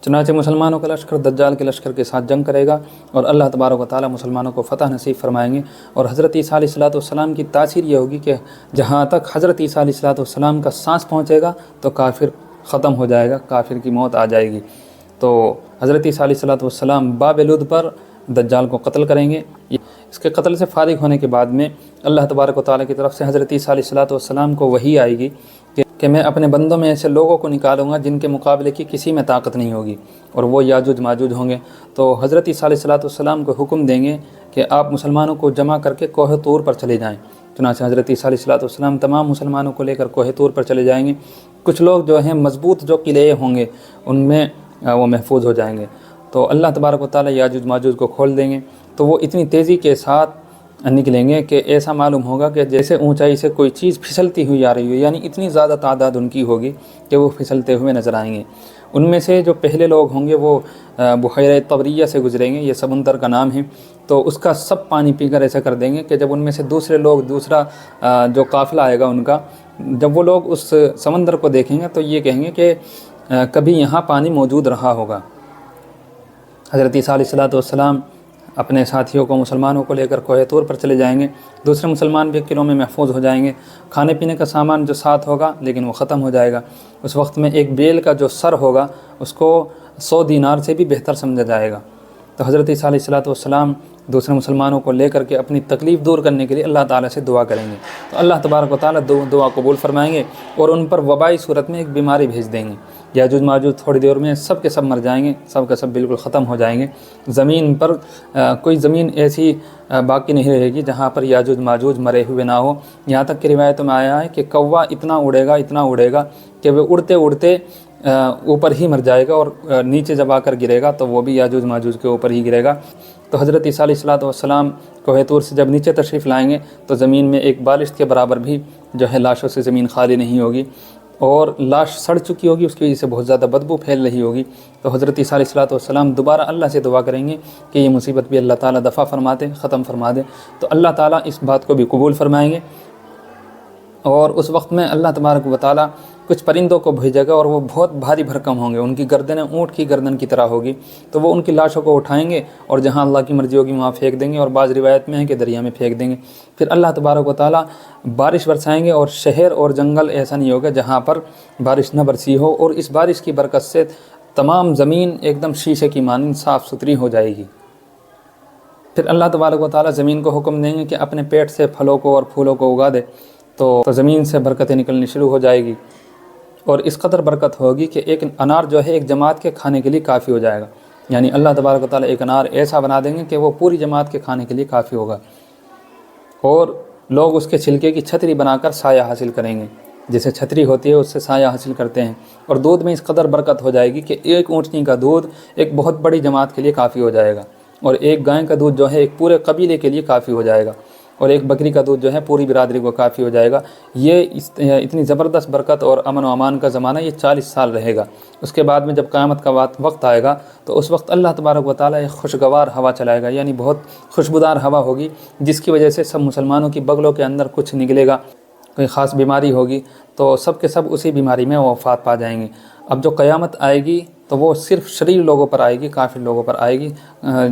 चुनांचे मुसलमानों का लश्कर दज्जाल के लश्कर के साथ जंग करेगा और अल्लाह तबारक व तआला मुसलमानों को फ़तह नसीब फरमाएंगे। और हज़रत ईसा अलैहिस्सलाम की तासीर ये होगी कि जहाँ तक हज़रत ईसा अलैहिस्सलाम का सांस पहुँचेगा तो काफिर ख़त्म हो जाएगा, काफिर की मौत आ जाएगी। तो हज़रत ईसा अलैहिस्सलाम बाब लुद पर दज्जाल को कत्ल करेंगे। इसके कत्ल से फारिग होने के बाद में अल्लाह तबारक व तआला की तरफ से हज़रत ईसा अलैहिस्सलाम को वही आएगी कि मैं अपने बंदों में ऐसे लोगों को निकालूंगा जिनके मुकाबले की किसी में ताकत नहीं होगी, और वो याजूज माजूज होंगे। तो हज़रत ईसा अलैहिस्सलाम को हुक्म देंगे कि आप मुसलमानों को जमा करके कोह तूर पर चले जाएँ। चुनांचे हज़रत ईसा अलैहिस्सलाम तमाम मुसलमानों को लेकर कोह तूर पर चले जाएंगे। कुछ लोग जो हैं मजबूत जो किले होंगे उनमें वो महफूज हो जाएंगे। तो अल्लाह तबारक व तआला याजूज माजूज को खोल देंगे। तो वो इतनी तेज़ी के साथ निकलेंगे कि ऐसा मालूम होगा कि जैसे ऊंचाई से कोई चीज़ फिसलती हुई आ रही हो, यानी इतनी ज़्यादा तादाद उनकी होगी कि वो फिसलते हुए नज़र आएंगे। उनमें से जो पहले लोग होंगे वो बुहैरा तबरिया से गुजरेंगे, ये समुंदर का नाम है। तो उसका सब पानी पीकर ऐसा कर देंगे कि जब उनमें से दूसरे लोग, दूसरा जो काफ़िला आएगा उनका, जब वो लोग उस समंदर को देखेंगे तो ये कहेंगे कि कभी यहाँ पानी मौजूद रहा होगा। हज़रत ईसा अलैहिस्सलाम अपने साथियों को, मुसलमानों को लेकर कोह तूर पर चले जाएंगे। दूसरे मुसलमान भी किलों में महफूज हो जाएंगे। खाने पीने का सामान जो साथ होगा लेकिन वो ख़त्म हो जाएगा। उस वक्त में एक बेल का जो सर होगा उसको 100 दीनार से भी बेहतर समझा जाएगा। तो हज़रत ईसा अलैहिस्सलाम दूसरे मुसलमानों को लेकर के अपनी तकलीफ़ दूर करने के लिए अल्लाह ताला से दुआ करेंगे। तो अल्लाह तबारक व तआला दुआ कबूल फरमाएंगे और उन पर वबाई सूरत में एक बीमारी भेज देंगे। याजूज माजूज थोड़ी देर में सब के सब मर जाएंगे, सब के सब बिल्कुल ख़त्म हो जाएंगे। ज़मीन पर कोई ज़मीन ऐसी बाकी नहीं रहेगी जहाँ पर याजूज माजूज मरे हुए ना हो। यहाँ तक कि रिवायतों में आया है कि कौवा इतना उड़ेगा कि वह उड़ते उड़ते ऊपर ही मर जाएगा और नीचे जब आकर गिरेगा तो वो भी याजूज माजूज के ऊपर ही गिरेगा। तो हज़रत ईसा अलैहिस्सलाम कोह तूर से जब नीचे तशरीफ़ लाएंगे तो ज़मीन में एक बालिश के बराबर भी जो है लाशों से ज़मीन खाली नहीं होगी, और लाश सड़ चुकी होगी, उसकी वजह से बहुत ज़्यादा बदबू फैल रही होगी। तो हज़रत ईसा अलैहिस्सलाम दोबारा अल्लाह से दुआ करेंगे कि ये मुसीबत भी अल्लाह ताला दफ़ा फरमा दे, ख़त्म फरमा दे। तो अल्लाह ताला इस बात को भी कबूल फरमाएंगे। और उस वक्त में अल्लाह तबारक व तआला कुछ परिंदों को भेजेगा और वो बहुत भारी भरकम होंगे, उनकी गर्दनें ऊँट की गर्दन की तरह होगी। तो वो उनकी लाशों को उठाएंगे और जहाँ अल्लाह की मर्ज़ी होगी वहाँ फेंक देंगे, और बाज़ रिवायत में है कि दरिया में फेंक देंगे। फिर अल्लाह तबारक व तआला बारिश बरसाएंगे और शहर और जंगल ऐसा नहीं होगा जहाँ पर बारिश न बरसी हो, और इस बारिश की बरकत से तमाम ज़मीन एकदम शीशे की मानंद साफ़ सुथरी हो जाएगी। फिर अल्लाह तबारक व तआला ज़मीन को हुक्म देंगे कि अपने पेट से फलों को और फूलों को उगा दे। तो ज़मीन से बरकतें निकलनी शुरू हो जाएगी, और इस कदर बरकत होगी कि एक अनार जो है एक जमात के खाने के लिए काफ़ी हो जाएगा। यानी अल्लाह तबारक व तआला एक अनार ऐसा बना देंगे कि वो पूरी जमात के खाने के लिए काफ़ी होगा, और लोग उसके छिलके की छतरी बनाकर साया हासिल करेंगे। जैसे छतरी होती है उससे साया हासिल करते हैं। और दूध में इस कदर बरकत हो जाएगी कि एक ऊँटनी का दूध एक बहुत बड़ी जमात के लिए काफ़ी हो जाएगा, और एक गाय का दूध जो है एक पूरे कबीले के लिए काफ़ी हो जाएगा, और एक बकरी का दूध जो है पूरी बिरादरी को काफ़ी हो जाएगा। ये इतनी ज़बरदस्त बरकत और अमन व अमान का ज़माना ये 40 साल रहेगा। उसके बाद में जब क़यामत का वक्त आएगा तो उस वक्त अल्लाह तबारक व तआला एक खुशगवार हवा चलाएगा, यानी बहुत खुशबूदार हवा होगी, जिसकी वजह से सब मुसलमानों की बगलों के अंदर कुछ निकलेगा। कोई ख़ास बीमारी होगी तो सब के सब उसी बीमारी में वफ़ात पा जाएंगे। अब जो क़यामत आएगी तो वो सिर्फ़ शरीर लोगों पर आएगी, काफिर लोगों पर आएगी।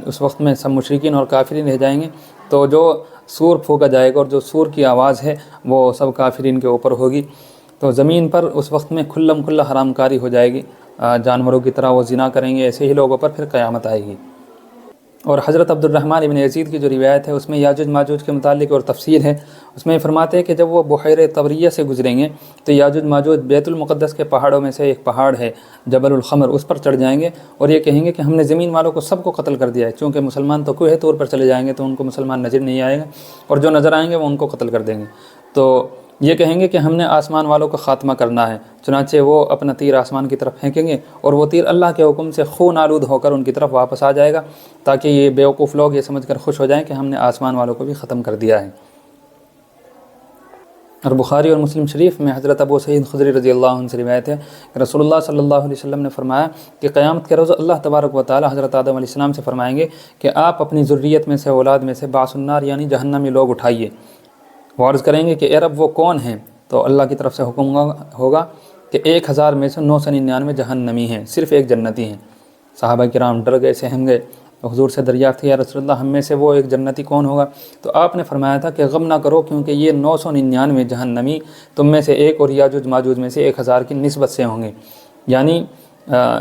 उस वक्त में सब मुशरिकीन और काफिरीन रह जाएंगे। तो जो सूर फूका जाएगा और जो सूर की आवाज़ है वो सब काफिरीन के ऊपर होगी। तो ज़मीन पर उस वक्त में खुल्लम खुल्ला हरामकारी हो जाएगी, जानवरों की तरह वो ज़िना करेंगे। ऐसे ही लोगों पर फिर क़यामत आएगी। और हज़रत अब्दुर्रहमान इब्न यज़ीद की जो रिवायत है उसमें याजुज माजुज के मुतालिक और तफसील है। उसमें फरमाते हैं कि जब वो बुहैरे तबरिया से गुजरेंगे तो याजुज माजुज बैतुल मुक़द्दस के पहाड़ों में से एक पहाड़ है जबलुल ख़मर, उस पर चढ़ जाएंगे और ये कहेंगे कि हमने ज़मीन वालों को सबको कत्ल कर दिया है। चूँकि मुसलमान तो कोई तौर पर चले जाएंगे तो उनको मुसलमान नज़र नहीं आएगा, और जो नज़र आएंगे वो उनको कत्ल कर देंगे। तो ये कहेंगे कि हमने आसमान वालों का ख़ात्मा करना है। चुनांचे वो अपना तीर आसमान की तरफ फेंकेंगे और वो तीर अल्लाह के हुक्म से खून आलूद होकर उनकी तरफ वापस आ जाएगा, ताकि ये बेवकूफ़ लोग ये समझकर खुश हो जाएं कि हमने आसमान वालों को भी ख़त्म कर दिया है। और बुखारी और मुस्लिम शरीफ में हज़रत अबू सईद खुदरी रज़ियल्लाहु अन्हु से रिवायत है कि रसूलुल्लाह सल्लल्लाहु अलैहि वसल्लम ने फरमाया कि क़यामत के रोज़ अल्लाह तबारक व तआला हज़रत आदम अलैहिस्सलाम से फरमाएंगे कि आप अपनी ज़ुर्रियत में से, औलाद में से बासुन्नार यानी जहन्नमी लोग उठाइए। वो अर्ज़ करेंगे कि ए रब वो कौन हैं? तो अल्लाह की तरफ से हुक्म होगा कि 1000 में से 999 जहन्नमी हैं, सिर्फ़ एक जन्नती हैं। صحابہ کرام ڈر گئے، سہم گئے، تو حضور سے دریافت کی، یا رسول اللہ ہم میں سے وہ ایک جنتی کون ہوگا؟ تو آپ نے فرمایا تھا کہ غم نہ کرو، کیونکہ یہ 999 جہنمی تم میں سے ایک اور یاجوج ماجوج میں سے 1000 کی نسبت سے ہوں گے، یعنی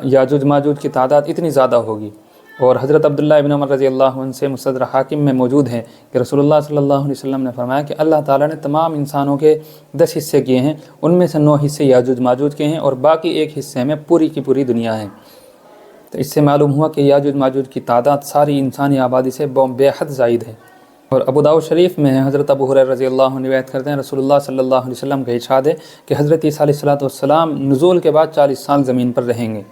یاجوج ماجوج کی تعداد اتنی زیادہ ہوگی۔ اور حضرت عبداللہ ابن عمر رضی اللہ عنہ سے مستدرک حاکم میں موجود ہے کہ رسول اللہ صلی اللہ علیہ وسلم نے فرمایا کہ اللہ تعالیٰ نے تمام انسانوں کے 10 حصے کیے ہیں، ان میں سے 9 حصے یاجوج ماجوج کے ہیں اور باقی ایک حصے میں پوری کی پوری دنیا ہے۔ تو اس سے معلوم ہوا کہ یاجوج ماجوج کی تعداد ساری انسانی آبادی سے بے حد زائد ہے۔ اور ابو داؤد شریف میں ہے، حضرت ابو ہریرہ رضی اللہ عنہ روایت کرتے ہیں، رسول اللہ صلی اللہ علیہ وسلم کا ارشاد ہے کہ حضرت عیسیٰ علیہ السلام نزول کے بعد 40 سال زمین پر رہیں گے،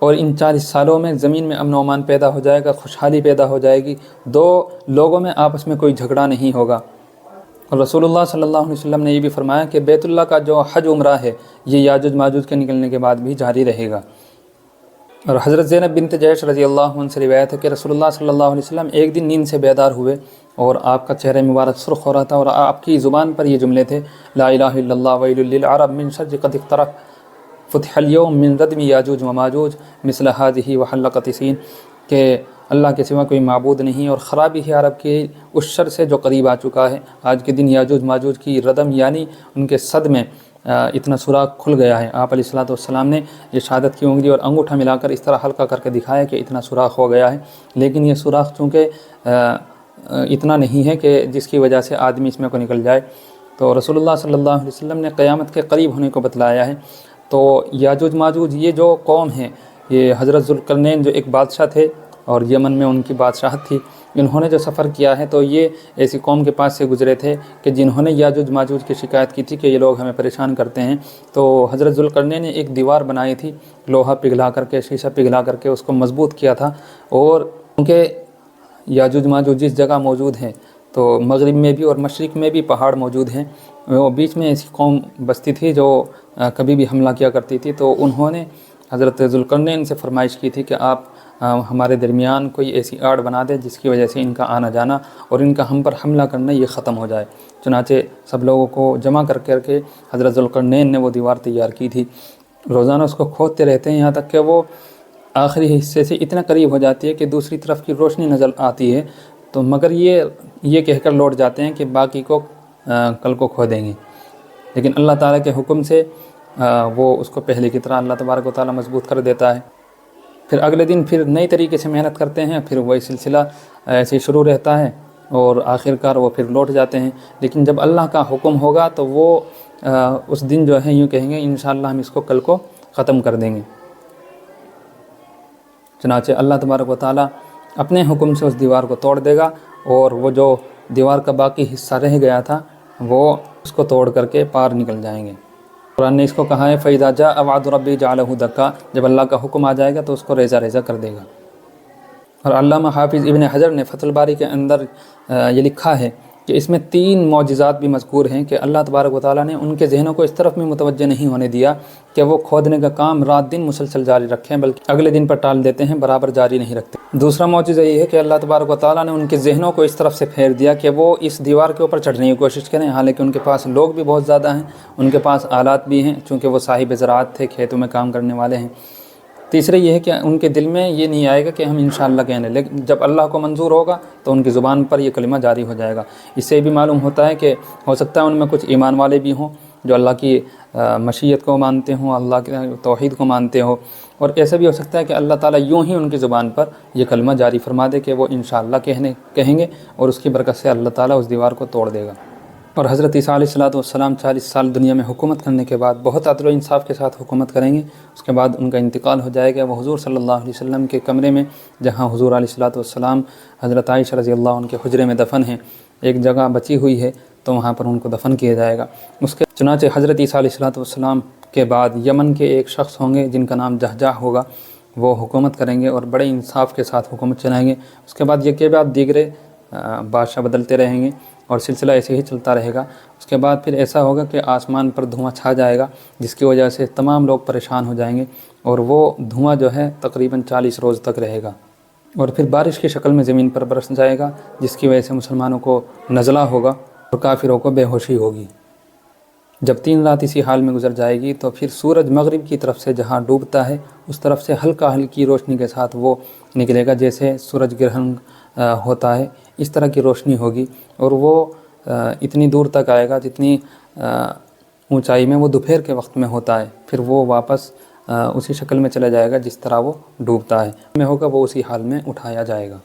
اور ان 40 سالوں میں زمین میں امن و امان پیدا ہو جائے گا، خوشحالی پیدا ہو جائے گی، دو لوگوں میں آپس میں کوئی جھگڑا نہیں ہوگا۔ اور رسول اللہ صلی اللہ علیہ وسلم نے یہ بھی فرمایا کہ بیت اللہ کا جو حج عمرہ ہے یہ یاجوج ماجوج کے نکلنے کے بعد بھی جاری رہے گا۔ اور حضرت زینب بنت جیش رضی اللہ عنہ سے روایت ہے کہ رسول اللہ صلی اللہ علیہ وسلم ایک دن نیند سے بیدار ہوئے اور آپ کا چہرہ مبارک سرخ ہو رہا تھا، اور آپ کی زبان پر یہ جملے تھے، لا الہ الا اللہ ویل للعرب من شر قد اقترب فتح اليوم من ردم یاجوج وماجوج مثل هذه وحلقت سین، کہ اللہ کے سوا کوئی معبود نہیں اور خرابی ہے عرب کی اس شر سے جو قریب آ چکا ہے۔ آج کے دن یاجوج ماجوج کی ردم یعنی ان کے صد میں اتنا سوراخ کھل گیا ہے۔ آپ علیہ السلام نے یہ شہادت کی انگلی اور انگوٹھا ملا کر اس طرح ہلکا کر کے دکھایا کہ اتنا سوراخ ہو گیا ہے، لیکن یہ سوراخ چونکہ اتنا نہیں ہے کہ جس کی وجہ سے آدمی اس میں کو نکل جائے۔ تو رسول اللہ صلی اللہ علیہ وسلم نے قیامت کے قریب ہونے کو بتلایا ہے۔ تو یاجوج ماجوج یہ جو قوم ہے، یہ حضرت ذوالقرنین جو ایک بادشاہ تھے اور یمن میں ان کی بادشاہت تھی، انہوں نے جو سفر کیا ہے تو یہ ایسی قوم کے پاس سے گزرے تھے کہ جنہوں نے یاجوج ماجوج کی شکایت کی تھی کہ یہ لوگ ہمیں پریشان کرتے ہیں۔ تو حضرت ذوالقرنین نے ایک دیوار بنائی تھی، لوہا پگھلا کر کے، شیشہ پگھلا کر کے اس کو مضبوط کیا تھا، اور کیونکہ یاجوج ماجوج جس جگہ موجود ہیں تو مغرب میں بھی اور مشرق میں بھی پہاڑ موجود ہیں، وہ بیچ میں ایسی قوم بستی تھی جو کبھی بھی حملہ کیا کرتی تھی۔ تو انہوں نے حضرت ذوالقرنین سے فرمائش کی تھی کہ آپ ہمارے درمیان کوئی ایسی آڑ بنا دے جس کی وجہ سے ان کا آنا جانا اور ان کا ہم پر حملہ کرنا یہ ختم ہو جائے۔ چنانچہ سب لوگوں کو جمع کر کے حضرت ذوالقرنین نے وہ دیوار تیار کی تھی۔ روزانہ اس کو کھودتے رہتے ہیں یہاں تک کہ وہ آخری حصے سے اتنا قریب ہو جاتی ہے کہ دوسری طرف کی روشنی نظر آتی ہے، تو مگر یہ کہہ کر لوٹ جاتے ہیں کہ باقی کو کل کو کھودیں گے، لیکن اللہ تعالیٰ کے حکم سے وہ اس کو پہلے کی طرح اللہ تبارک و تعالیٰ مضبوط کر دیتا ہے۔ پھر اگلے دن پھر نئی طریقے سے محنت کرتے ہیں، پھر وہی سلسلہ ایسے شروع رہتا ہے اور آخرکار وہ پھر لوٹ جاتے ہیں۔ لیکن جب اللہ کا حکم ہوگا تو وہ اس دن جو ہے یوں کہیں گے انشاءاللہ ہم اس کو کل کو ختم کر دیں گے۔ چنانچہ اللہ تبارک و تعالیٰ اپنے حکم سے اس دیوار کو توڑ دے گا، اور وہ جو دیوار کا باقی حصہ رہ گیا تھا وہ اس کو توڑ کر کے پار نکل جائیں گے۔ قرآن نے اس کو کہا ہے فَإِذَا جَاءَ وَعْدُ رَبِّي جَعَلَهُ دَكَّا، جب اللہ کا حکم آ جائے گا تو اس کو ریزہ ریزہ کر دے گا۔ اور علامہ حافظ ابن حجر نے فتح الباری کے اندر یہ لکھا ہے کہ اس میں 3 معجزات بھی مذکور ہیں کہ اللہ تبارک و تعالیٰ نے ان کے ذہنوں کو اس طرف میں متوجہ نہیں ہونے دیا کہ وہ کھودنے کا کام رات دن مسلسل جاری رکھیں، بلکہ اگلے دن پر ٹال دیتے ہیں، برابر جاری نہیں رکھتے۔ دوسرا معجزہ یہ ہے کہ اللہ تبارک و تعالیٰ نے ان کے ذہنوں کو اس طرف سے پھیر دیا کہ وہ اس دیوار کے اوپر چڑھنے کی کوشش کریں، حالانکہ ان کے پاس لوگ بھی بہت زیادہ ہیں، ان کے پاس آلات بھی ہیں، چونکہ وہ صاحب زراعت تھے، کھیتوں میں کام کرنے والے ہیں۔ تیسرے یہ ہے کہ ان کے دل میں یہ نہیں آئے گا کہ ہم انشاءاللہ کہنے، لیکن جب اللہ کو منظور ہوگا تو ان کی زبان پر یہ کلمہ جاری ہو جائے گا۔ اس سے بھی معلوم ہوتا ہے کہ ہو سکتا ہے ان میں کچھ ایمان والے بھی ہوں جو اللہ کی مشیت کو مانتے ہوں، اللہ کے توحید کو مانتے ہوں، اور ایسا بھی ہو سکتا ہے کہ اللہ تعالیٰ یوں ہی ان کی زبان پر یہ کلمہ جاری فرما دے کہ وہ انشاءاللہ کہیں گے، اور اس کی برکت سے اللہ تعالیٰ اس دیوار کو توڑ دے گا۔ اور حضرت عیسیٰ علیہ السلام 40 سال دنیا میں حکومت کرنے کے بعد بہت عدل و انصاف کے ساتھ حکومت کریں گے۔ اس کے بعد ان کا انتقال ہو جائے گا۔ وہ حضور صلی اللہ علیہ وسلم کے کمرے میں، جہاں حضور علیہ السلام حضرت عائشہ رضی اللہ عنہ کے حجرے میں دفن ہیں، ایک جگہ بچی ہوئی ہے تو وہاں پر ان کو دفن کیا جائے گا۔ اس کے چنانچہ حضرت عیسیٰ علیہ السلام کے بعد یمن کے ایک شخص ہوں گے جن کا نام جہجہ ہوگا، وہ حکومت کریں گے اور بڑے انصاف کے ساتھ حکومت چلائیں گے۔ اس کے بعد یہ کے بعد دیگرے بادشاہ بدلتے رہیں گے اور سلسلہ ایسے ہی چلتا رہے گا۔ اس کے بعد پھر ایسا ہوگا کہ آسمان پر دھواں چھا جائے گا، جس کی وجہ سے تمام لوگ پریشان ہو جائیں گے، اور وہ دھواں جو ہے تقریباً 40 روز تک رہے گا، اور پھر بارش کی شکل میں زمین پر برس جائے گا، جس کی وجہ سے مسلمانوں کو نزلہ ہوگا اور کافروں کو بے ہوشی ہوگی۔ جب 3 رات اسی حال میں گزر جائے گی تو پھر سورج مغرب کی طرف سے جہاں ڈوبتا ہے اس طرف سے ہلکی روشنی کے ساتھ وہ نکلے گا، جیسے سورج گرہن ہوتا ہے اس طرح کی روشنی ہوگی، اور وہ اتنی دور تک آئے گا جتنی اونچائی میں وہ دوپہر کے وقت میں ہوتا ہے، پھر وہ واپس اسی شکل میں چلا جائے گا جس طرح وہ ڈوبتا ہے، میں ہوگا وہ اسی حال میں اٹھایا جائے گا۔